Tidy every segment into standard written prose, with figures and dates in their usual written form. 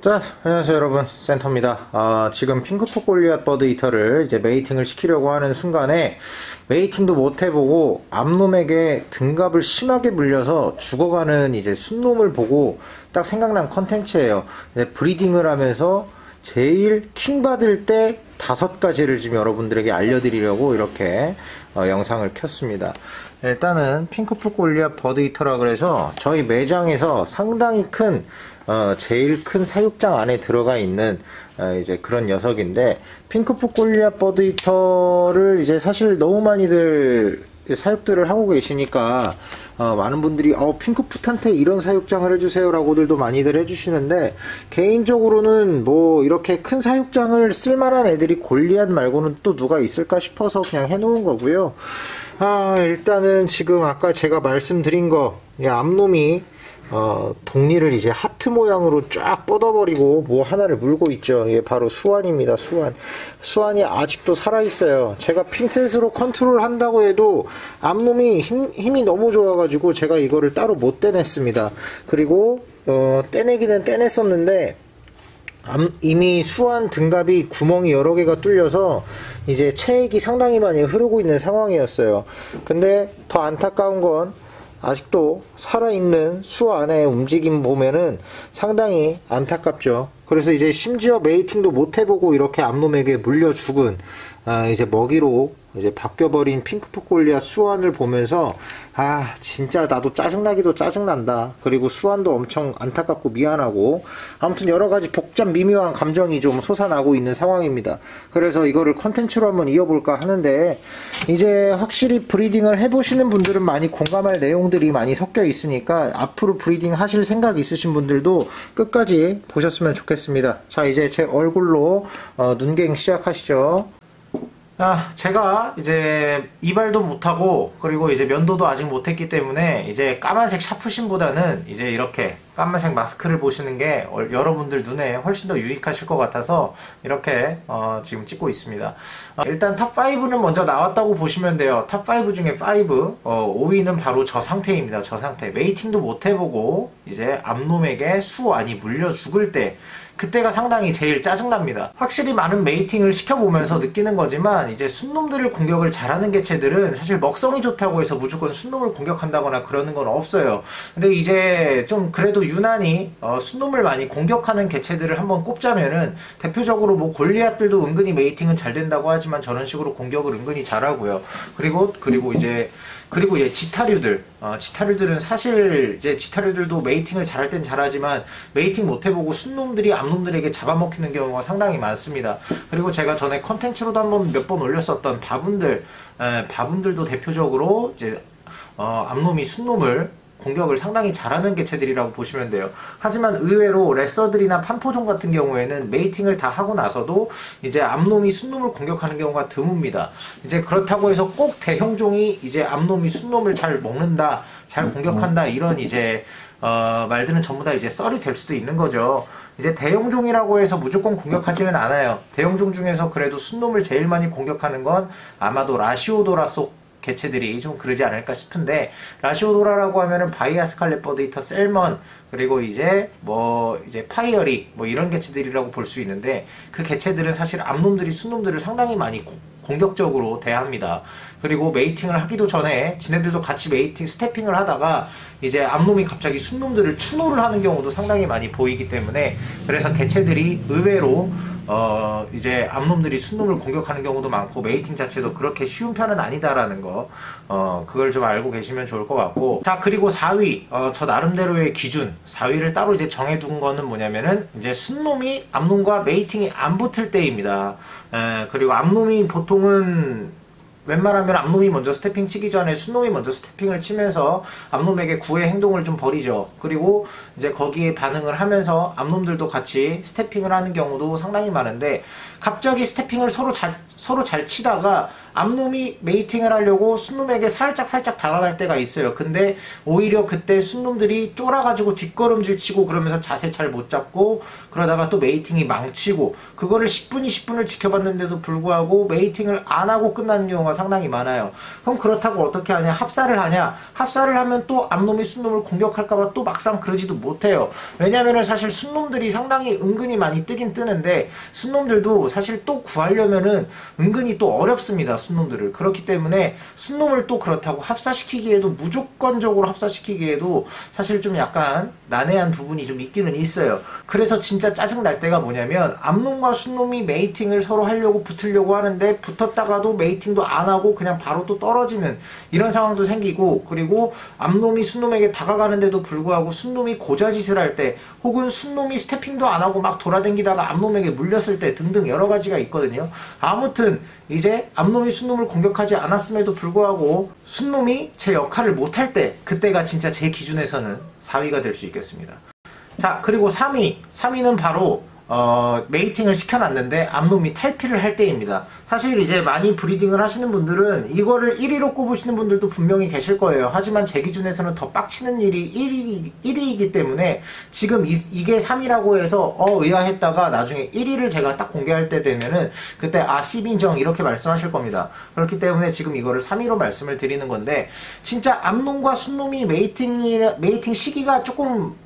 자, 안녕하세요 여러분, 센터입니다. 지금 핑크포 골리앗 버드 이터를 이제 메이팅을 시키려고 하는 순간에 메이팅도 못 해보고 암놈에게 등갑을 심하게 물려서 죽어가는 이제 순놈을 보고 딱 생각난 컨텐츠예요. 브리딩을 하면서 제일 킹 받을 때 5가지를 지금 여러분들에게 알려드리려고 이렇게 영상을 켰습니다. 일단은 핑크포 골리앗 버드 이터라 그래서 저희 매장에서 상당히 큰 제일 큰 사육장 안에 들어가 있는 이제 그런 녀석인데, 핑크포 골리앗 버드 히터를 이제 사실 너무 많이들 사육들을 하고 계시니까 많은 분들이 핑크풋한테 이런 사육장을 해주세요 라고들도 많이들 해주시는데, 개인적으로는 뭐 이렇게 큰 사육장을 쓸만한 애들이 골리앗 말고는 또 누가 있을까 싶어서 그냥 해놓은 거고요. 일단은 지금 아까 제가 말씀드린 거, 이 암놈이 독리를 이제 하트 모양으로 쫙 뻗어버리고 뭐 하나를 물고 있죠. 이게 바로 수완입니다. 수완이 아직도 살아있어요. 제가 핀셋으로 컨트롤 한다고 해도 암놈이 힘이 너무 좋아가지고 제가 이거를 따로 못 떼냈습니다. 그리고 떼내기는 떼냈었는데 이미 수완 등갑이 구멍이 여러 개가 뚫려서 이제 체액이 상당히 많이 흐르고 있는 상황이었어요. 근데 더 안타까운 건 아직도 살아있는 수 안의 움직임 보면은 상당히 안타깝죠. 그래서 이제 심지어 메이팅도 못 해보고 이렇게 암놈에게 물려 죽은 이제 먹이로 이제 바뀌어버린 핑크포 골리앗 수완을 보면서 진짜 나도 짜증나기도 짜증난다. 그리고 수완도 엄청 안타깝고 미안하고, 아무튼 여러가지 복잡 미묘한 감정이 좀 솟아나고 있는 상황입니다. 그래서 이거를 컨텐츠로 한번 이어볼까 하는데, 이제 확실히 브리딩을 해보시는 분들은 많이 공감할 내용들이 많이 섞여 있으니까 앞으로 브리딩 하실 생각 있으신 분들도 끝까지 보셨으면 좋겠습니다. 자, 이제 제 얼굴로 눈갱 시작하시죠. 제가 이제 이발도 못하고 그리고 이제 면도도 아직 못했기 때문에 이제 까만색 샤프심보다는 이제 이렇게 까만색 마스크를 보시는 게 여러분들 눈에 훨씬 더 유익하실 것 같아서 이렇게 지금 찍고 있습니다. 일단 탑5는 먼저 나왔다고 보시면 돼요. 탑5 중에 5, 5위는 바로 저 상태입니다. 저 상태. 메이팅도 못 해보고 이제 암놈에게 수완이 물려 죽을 때, 그때가 상당히 제일 짜증납니다. 확실히 많은 메이팅을 시켜보면서 느끼는 거지만, 이제 순놈들을 공격을 잘하는 개체들은 사실 먹성이 좋다고 해서 무조건 순놈을 공격한다거나 그러는 건 없어요. 근데 이제 좀 그래도 유난히 순놈을 많이 공격하는 개체들을 한번 꼽자면은, 대표적으로 뭐 골리앗들도 은근히 메이팅은 잘 된다고 하지만 저런 식으로 공격을 은근히 잘하고요. 그리고 이제 지타류들은 사실 이제 지타류들도 메이팅을 잘할 땐 잘하지만 메이팅 못 해보고 순놈들이 암놈들에게 잡아먹히는 경우가 상당히 많습니다. 그리고 제가 전에 컨텐츠로도 한번 몇 번 올렸었던 바분들도 대표적으로 이제 암놈이 순놈을 공격을 상당히 잘하는 개체들이라고 보시면 돼요. 하지만 의외로 레서들이나 판포종 같은 경우에는 메이팅을 다 하고 나서도 이제 암놈이 순놈을 공격하는 경우가 드뭅니다. 이제 그렇다고 해서 꼭 대형종이 이제 암놈이 순놈을 잘 먹는다, 잘 공격한다, 이런 이제 말들은 전부 다 이제 썰이 될 수도 있는 거죠. 이제 대형종이라고 해서 무조건 공격하지는 않아요. 대형종 중에서 그래도 순놈을 제일 많이 공격하는 건 아마도 라시오도라 속 개체들이 좀 그러지 않을까 싶은데, 라시오도라라고 하면은 바이아 스칼렛 버드 히터, 셀먼, 그리고 이제 파이어리 이런 개체들이라고 볼 수 있는데, 그 개체들은 사실 암놈들이 순놈들을 상당히 많이 공격적으로 대합니다. 그리고 메이팅을 하기도 전에 지네들도 같이 메이팅 스태핑을 하다가 이제 암놈이 갑자기 순놈들을 추노를 하는 경우도 상당히 많이 보이기 때문에, 그래서 개체들이 의외로 이제 암놈들이 순놈을 공격하는 경우도 많고, 메이팅 자체도 그렇게 쉬운 편은 아니다라는 거, 그걸 좀 알고 계시면 좋을 것 같고. 자, 그리고 4위, 저 나름대로의 기준, 4위를 따로 이제 정해둔 거는 뭐냐면은, 이제 순놈이 암놈과 메이팅이 안 붙을 때입니다. 그리고 암놈이 보통은 웬만하면 암놈이 먼저 스태핑 치기 전에 순놈이 먼저 스태핑을 치면서 암놈에게 구애 행동을 좀 벌이죠. 그리고 이제 거기에 반응을 하면서 암놈들도 같이 스태핑을 하는 경우도 상당히 많은데, 갑자기 스태핑을 서로 잘 치다가 암놈이 메이팅을 하려고 순놈에게 살짝 다가갈 때가 있어요. 근데 오히려 그때 순놈들이 쫄아가지고 뒷걸음질 치고 그러면서 자세 잘 못 잡고 그러다가 또 메이팅이 망치고 그거를 10분, 20분을 지켜봤는데도 불구하고 메이팅을 안 하고 끝나는 경우가 상당히 많아요. 그럼 그렇다고 어떻게 하냐? 합사를 하냐? 합사를 하면 또 암놈이 순놈을 공격할까봐 또 막상 그러지도 못해요. 왜냐면은 사실 순놈들이 상당히 은근히 많이 뜨긴 뜨는데 순놈들도 사실 또 구하려면은 은근히 또 어렵습니다. 순놈들을. 그렇기 때문에 순놈을 또 그렇다고 합사시키기에도 무조건적으로 합사시키기에도 사실 좀 약간 난해한 부분이 좀 있기는 있어요. 그래서 진짜 짜증 날 때가 뭐냐면 암놈과 순놈이 메이팅을 서로 하려고 붙으려고 하는데 붙었다가도 메이팅도 안 하고 그냥 바로 또 떨어지는 이런 상황도 생기고 그리고 암놈이 순놈에게 다가가는데도 불구하고 순놈이 고자짓을 할 때 혹은 순놈이 스태핑도 안 하고 막 돌아다니다가 암놈에게 물렸을 때 등등 여러 가지가 있거든요. 아무튼 이제 암놈이 순놈을 공격하지 않았음에도 불구하고 순놈이 제 역할을 못할 때 그때가 진짜 제 기준에서는 4위가 될 수 있겠습니다. 자, 그리고 3위는 바로 메이팅을 시켜놨는데 암놈이 탈피를 할 때입니다. 사실 이제 많이 브리딩을 하시는 분들은 이거를 1위로 꼽으시는 분들도 분명히 계실 거예요. 하지만 제 기준에서는 더 빡치는 일이 1위이기 때문에 지금 이게 3위라고 해서 의아했다가 나중에 1위를 제가 딱 공개할 때 되면은 그때 씹인정 이렇게 말씀하실 겁니다. 그렇기 때문에 지금 이거를 3위로 말씀을 드리는 건데 진짜 암놈과 순놈이 메이팅 시기가 조금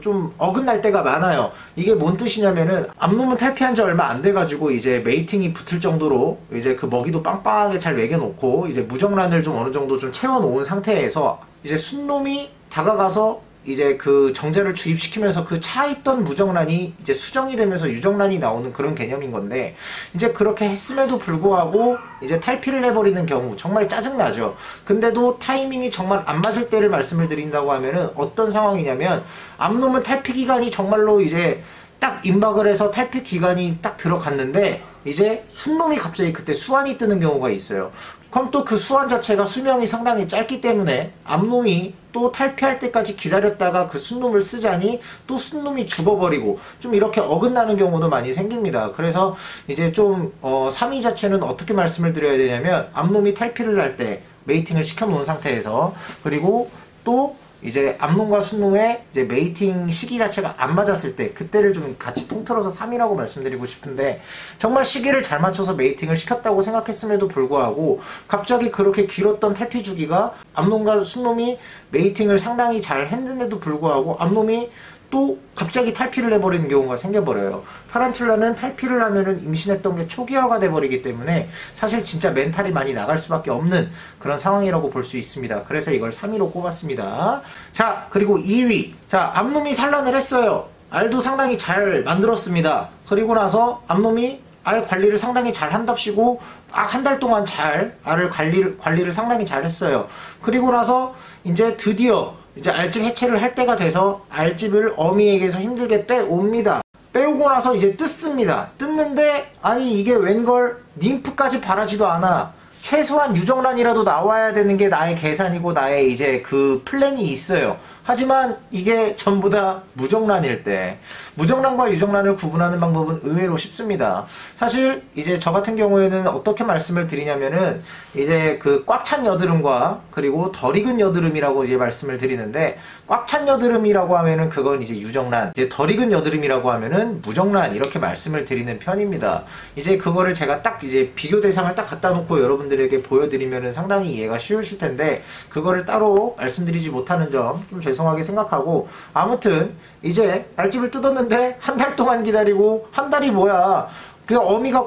좀 어긋날 때가 많아요. 이게 뭔 뜻이냐면은 암놈은 탈피한 지 얼마 안 돼가지고 이제 메이팅이 붙을 정도로 이제 그 먹이도 빵빵하게 잘 먹여놓고 이제 무정란을 좀 어느 정도 좀 채워놓은 상태에서 이제 순놈이 다가가서 이제 그 정제를 주입시키면서 그 차있던 무정란이 이제 수정이 되면서 유정란이 나오는 그런 개념인 건데 이제 그렇게 했음에도 불구하고 이제 탈피를 해버리는 경우 정말 짜증나죠. 근데도 타이밍이 정말 안 맞을 때를 말씀을 드린다고 하면은 어떤 상황이냐면 암놈은 탈피 기간이 정말로 이제 딱 임박을 해서 탈피 기간이 딱 들어갔는데 이제 순놈이 갑자기 그때 수완이 뜨는 경우가 있어요. 그럼 또 그 수완 자체가 수명이 상당히 짧기 때문에 암놈이 또 탈피할 때까지 기다렸다가 그 순놈을 쓰자니 또 순놈이 죽어버리고 좀 이렇게 어긋나는 경우도 많이 생깁니다. 그래서 이제 좀 3위 자체는 어떻게 말씀을 드려야 되냐면 암놈이 탈피를 할 때 메이팅을 시켜놓은 상태에서 그리고 또 이제 암놈과 순놈의 이제 메이팅 시기 자체가 안 맞았을 때 그때를 좀 같이 통틀어서 3위라고 말씀드리고 싶은데 정말 시기를 잘 맞춰서 메이팅을 시켰다고 생각했음에도 불구하고 갑자기 그렇게 길었던 탈피 주기가 암놈과 순놈이 메이팅을 상당히 잘 했는데도 불구하고 암놈이 또 갑자기 탈피를 해버리는 경우가 생겨버려요. 타란툴라는 탈피를 하면은 임신했던 게 초기화가 돼버리기 때문에 사실 진짜 멘탈이 많이 나갈 수밖에 없는 그런 상황이라고 볼 수 있습니다. 그래서 이걸 3위로 꼽았습니다. 자, 그리고 2위. 자, 암놈이 산란을 했어요. 알도 상당히 잘 만들었습니다. 그리고 나서 암놈이 알 관리를 상당히 잘 한답시고 한 달 동안 잘 알을 관리를 상당히 잘 했어요. 그리고 나서 이제 드디어 이제 알증 해체를 할 때가 돼서 알집을 어미에게서 힘들게 빼옵니다. 빼오고 나서 이제 뜯습니다. 뜯는데 아니 이게 웬걸 ним프까지 바라지도 않아. 최소한 유정란이라도 나와야 되는 게 나의 계산이고 나의 이제 그 플랜이 있어요. 하지만 이게 전부 다 무정란일 때 무정란과 유정란을 구분하는 방법은 의외로 쉽습니다. 사실 이제 저 같은 경우에는 어떻게 말씀을 드리냐면은 이제 그 꽉 찬 여드름과 그리고 덜 익은 여드름이라고 이제 말씀을 드리는데 꽉 찬 여드름이라고 하면은 그건 이제 유정란, 이제 덜 익은 여드름이라고 하면은 무정란 이렇게 말씀을 드리는 편입니다. 이제 그거를 제가 딱 이제 비교 대상을 딱 갖다 놓고 여러분들에게 보여드리면은 상당히 이해가 쉬우실 텐데 그거를 따로 말씀드리지 못하는 점 좀 죄송하게 생각하고 아무튼 이제 알집을 뜯었는데 한 달 동안 기다리고 한 달이 뭐야? 그 어미가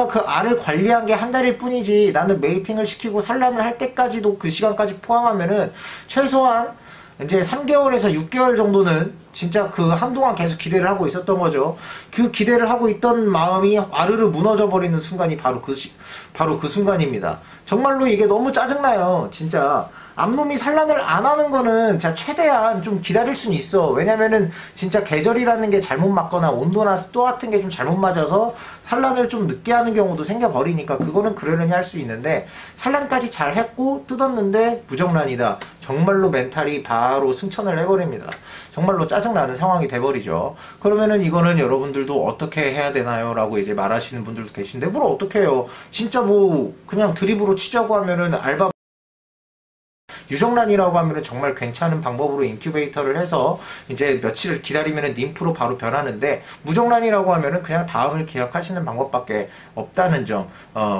그 알을 관리한 게 한 달일 뿐이지 나는 메이팅을 시키고 산란을 할 때까지도 그 시간까지 포함하면은 최소한 이제 3개월에서 6개월 정도는 진짜 그 한동안 계속 기대를 하고 있었던 거죠. 그 기대를 하고 있던 마음이 와르르 무너져 버리는 순간이 바로 그 순간입니다. 정말로 이게 너무 짜증나요. 진짜 암놈이 산란을 안 하는 거는 자 최대한 좀 기다릴 수는 있어. 왜냐면은 진짜 계절이라는 게 잘못 맞거나 온도나 습도 같은 게 좀 잘못 맞아서 산란을 좀 늦게 하는 경우도 생겨버리니까 그거는 그러려니 할 수 있는데, 산란까지 잘 했고 뜯었는데 부정란이다. 정말로 멘탈이 바로 승천을 해버립니다. 정말로 짜증나는 상황이 돼버리죠. 그러면은 이거는 여러분들도 어떻게 해야 되나요? 라고 이제 말하시는 분들도 계신데, 뭘 어떻게 해요? 진짜 뭐 그냥 드립으로 치자고 하면은 알바 유정란이라고 하면은 정말 괜찮은 방법으로 인큐베이터를 해서 이제 며칠을 기다리면은 ним프로 바로 변하는데, 무정란이라고 하면은 그냥 다음을 기약하시는 방법밖에 없다는 점.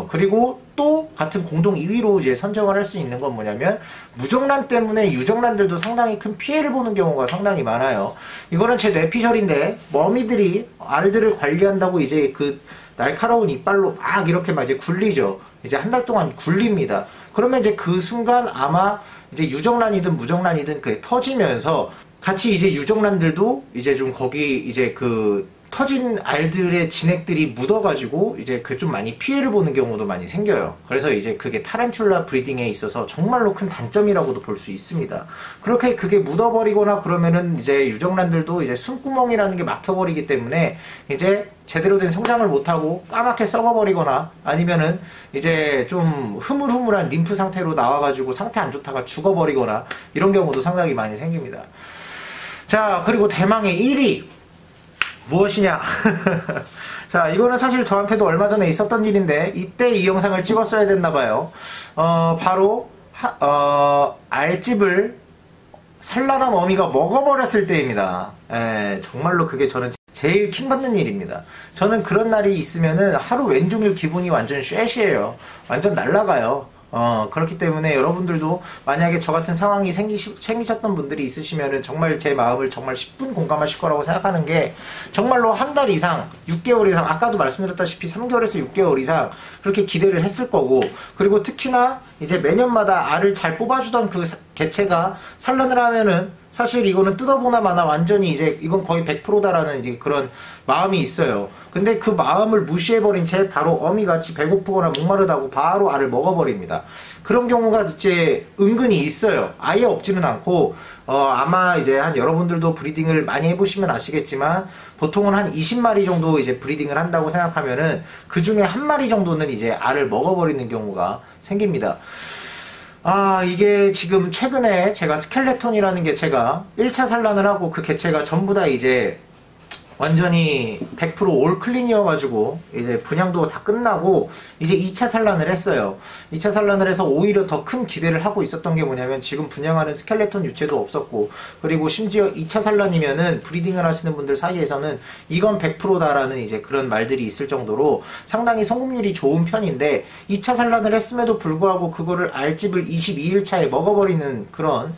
그리고 또 같은 공동 2위로 이제 선정을 할 수 있는 건 뭐냐면, 무정란 때문에 유정란들도 상당히 큰 피해를 보는 경우가 상당히 많아요. 이거는 제 뇌피셜인데, 머미들이 알들을 관리한다고 이제 그 날카로운 이빨로 막 이렇게 막 이제 굴리죠. 이제 한 달 동안 굴립니다. 그러면 이제 그 순간 아마 이제 유정란이든 무정란이든 그게 터지면서 같이 이제 유정란들도 이제 좀 거기 이제 그 터진 알들의 진액들이 묻어가지고 이제 그 좀 많이 피해를 보는 경우도 많이 생겨요. 그래서 이제 그게 타란툴라 브리딩에 있어서 정말로 큰 단점이라고도 볼 수 있습니다. 그렇게 그게 묻어버리거나 그러면은 이제 유정란들도 이제 숨구멍이라는 게 막혀버리기 때문에 이제 제대로 된 성장을 못하고 까맣게 썩어버리거나 아니면은 이제 좀 흐물흐물한 림프 상태로 나와가지고 상태 안 좋다가 죽어버리거나 이런 경우도 상당히 많이 생깁니다. 자, 그리고 대망의 1위 무엇이냐? 자, 이거는 사실 저한테도 얼마 전에 있었던 일인데 이때 이 영상을 찍었어야 됐나봐요. 바로 알집을 산란한 어미가 먹어버렸을 때입니다. 정말로 그게 저는 제일 킹받는 일입니다. 저는 그런 날이 있으면은 하루 왼종일 기분이 완전 쉐시해요. 완전 날아가요. 그렇기 때문에 여러분들도 만약에 저 같은 상황이 생기셨던 분들이 있으시면은 정말 제 마음을 정말 10분 공감하실 거라고 생각하는 게, 정말로 한 달 이상, 6개월 이상, 아까도 말씀드렸다시피 3개월에서 6개월 이상 그렇게 기대를 했을 거고, 그리고 특히나 이제 매년마다 알을 잘 뽑아주던 그 개체가 산란을 하면은 사실 이거는 뜯어보나 마나 완전히 이제 이건 거의 100%다라는 이제 그런 마음이 있어요. 근데 그 마음을 무시해버린 채 바로 어미같이 배고프거나 목마르다고 바로 알을 먹어버립니다. 그런 경우가 이제 은근히 있어요. 아예 없지는 않고, 아마 이제 한 여러분들도 브리딩을 많이 해보시면 아시겠지만, 보통은 한 20마리 정도 이제 브리딩을 한다고 생각하면은 그 중에 한 마리 정도는 이제 알을 먹어버리는 경우가 생깁니다. 이게 지금 최근에 제가 스켈레톤이라는 개체가 1차 산란을 하고 그 개체가 전부 다 이제 완전히 100% 올 클린이어가지고 이제 분양도 다 끝나고 이제 2차 산란을 했어요. 2차 산란을 해서 오히려 더 큰 기대를 하고 있었던 게 뭐냐면, 지금 분양하는 스켈레톤 유체도 없었고, 그리고 심지어 2차 산란이면은 브리딩을 하시는 분들 사이에서는 이건 100%다라는 이제 그런 말들이 있을 정도로 상당히 성공률이 좋은 편인데, 2차 산란을 했음에도 불구하고 그거를 알집을 22일차에 먹어버리는 그런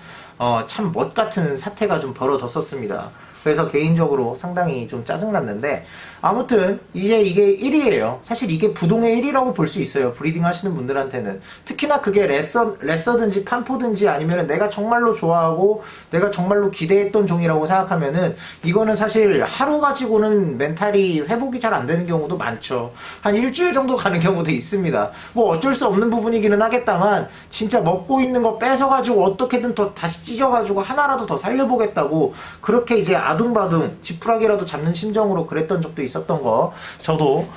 참 멋같은 사태가 좀 벌어졌었습니다. 그래서 개인적으로 상당히 좀 짜증났는데, 아무튼 이제 이게 1위예요. 사실 이게 부동의 1위라고 볼 수 있어요. 브리딩 하시는 분들한테는. 특히나 그게 레서든지 판포든지 아니면 내가 정말로 좋아하고 내가 정말로 기대했던 종이라고 생각하면은 이거는 사실 하루 가지고는 멘탈이 회복이 잘 안 되는 경우도 많죠. 한 일주일 정도 가는 경우도 있습니다. 뭐 어쩔 수 없는 부분이기는 하겠다만, 진짜 먹고 있는 거 뺏어가지고 어떻게든 더 다시 찢어가지고 하나라도 더 살려보겠다고 그렇게 이제 아둥바둥 지푸라기라도 잡는 심정으로 그랬던 적도 있었던 거 저도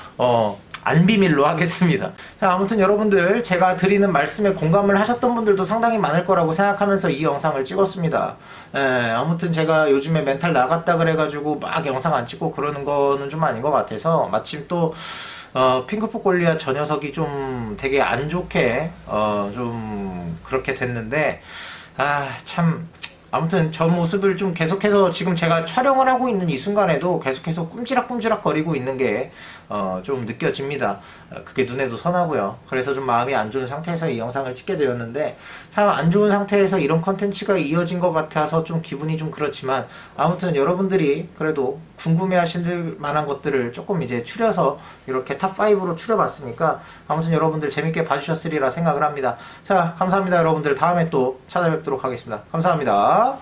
안 비밀로 하겠습니다. 자, 아무튼 여러분들 제가 드리는 말씀에 공감을 하셨던 분들도 상당히 많을 거라고 생각하면서 이 영상을 찍었습니다. 아무튼 제가 요즘에 멘탈 나갔다 그래가지고 막 영상 안 찍고 그러는 거는 좀 아닌 것 같아서, 마침 또 핑크퐁 골리앗 저 녀석이 좀 되게 안 좋게 좀 그렇게 됐는데, 참 아무튼 저 모습을 좀 계속해서 지금 제가 촬영을 하고 있는 이 순간에도 계속해서 꿈지락꿈지락 거리고 있는 게 좀 느껴집니다. 그게 눈에도 선하고요. 그래서 좀 마음이 안 좋은 상태에서 이 영상을 찍게 되었는데, 참 안 좋은 상태에서 이런 컨텐츠가 이어진 것 같아서 좀 기분이 좀 그렇지만, 아무튼 여러분들이 그래도 궁금해 하실 만한 것들을 조금 이제 추려서 이렇게 탑5로 추려봤으니까 아무튼 여러분들 재밌게 봐주셨으리라 생각을 합니다. 자, 감사합니다. 여러분들 다음에 또 찾아뵙도록 하겠습니다. 감사합니다.